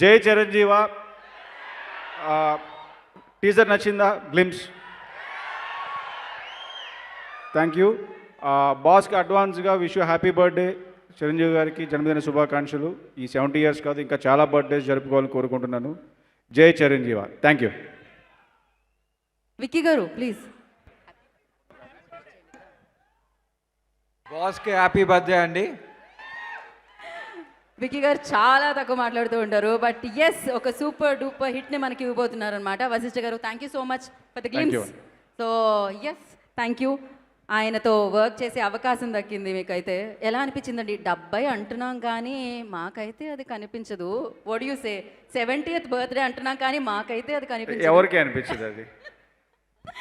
జై చిరంజీవ. టీజర్ నచ్చిందా? Glimpse. Thank you. బాస్కి అడ్వాన్స్గా wish you happy birthday. Chiranjeevi గారికి జన్మదిన శుభాకాంక్షలు. ఈ 70 years కాదు, ఇంకా చాలా బర్త్డేస్ జరుపుకోవాలని కోరుకుంటున్నాను. జై చిరంజీవ. Thank you. విక్కీ గారు ప్లీజ్. బాస్కి హ్యాపీ బర్త్డే అండి. విక్కీ గారు చాలా తక్కువ మాట్లాడుతూ ఉంటారు, బట్ ఎస్ ఒక సూపర్ డూపర్ హిట్ని మనకి ఇవ్వబోతున్నారు అనమాట. వశిష్ఠ గారు thank you so much for the glimpse. So yes thank you. ఆయనతో వర్క్ చేసే అవకాశం దక్కింది మీకైతే. ఎలా అనిపించిందండి? 70 అంటున్నాం కానీ మాకైతే అది కనిపించదు. What you say? 70th birthday అంటున్నాం కానీ మాకైతే అది కనిపించదు. ఎవరికి అనిపించదు అది,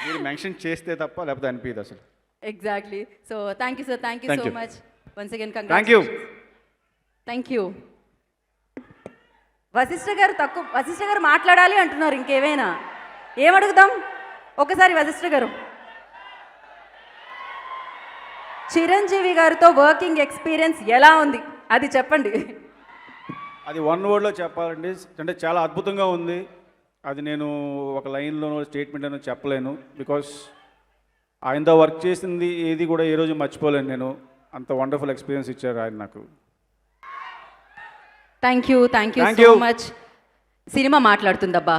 మీరు మెన్షన్ చేస్తే తప్ప, లేకపోతే అనిపించదు అసలు. Exactly. So thank you sir, thank you so much once again. Thank you. Thank you. Vashishtha గారు మాట్లాడాలి అంటున్నారు. ఇంకేమైనా ఏమడుగుదాం ఒకసారి వశిష్ఠ గారు. చిరంజీవి గారితో వర్కింగ్ ఎక్స్పీరియన్స్ ఎలా ఉంది అది చెప్పండి. అది 1 wordలో చెప్పాలండి అంటే చాలా అద్భుతంగా ఉంది. అది నేను ఒక లైన్లోనో స్టేట్మెంట్లోనో చెప్పలేను. బికాస్ ఆయనతో వర్క్ చేసింది ఏది కూడా ఏ రోజు మర్చిపోలేను నేను. అంత వండర్ఫుల్ ఎక్స్పీరియన్స్ ఇచ్చారు ఆయన నాకు. Thank you so much. Cinema మాట్లాడుతుందబ్బా,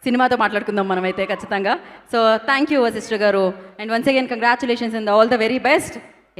సినిమాతో మాట్లాడుకుందాం మనమైతే ఖచ్చితంగా. సో థ్యాంక్ యూ వశిష్ఠ గారు, and once again congratulations and all the very best.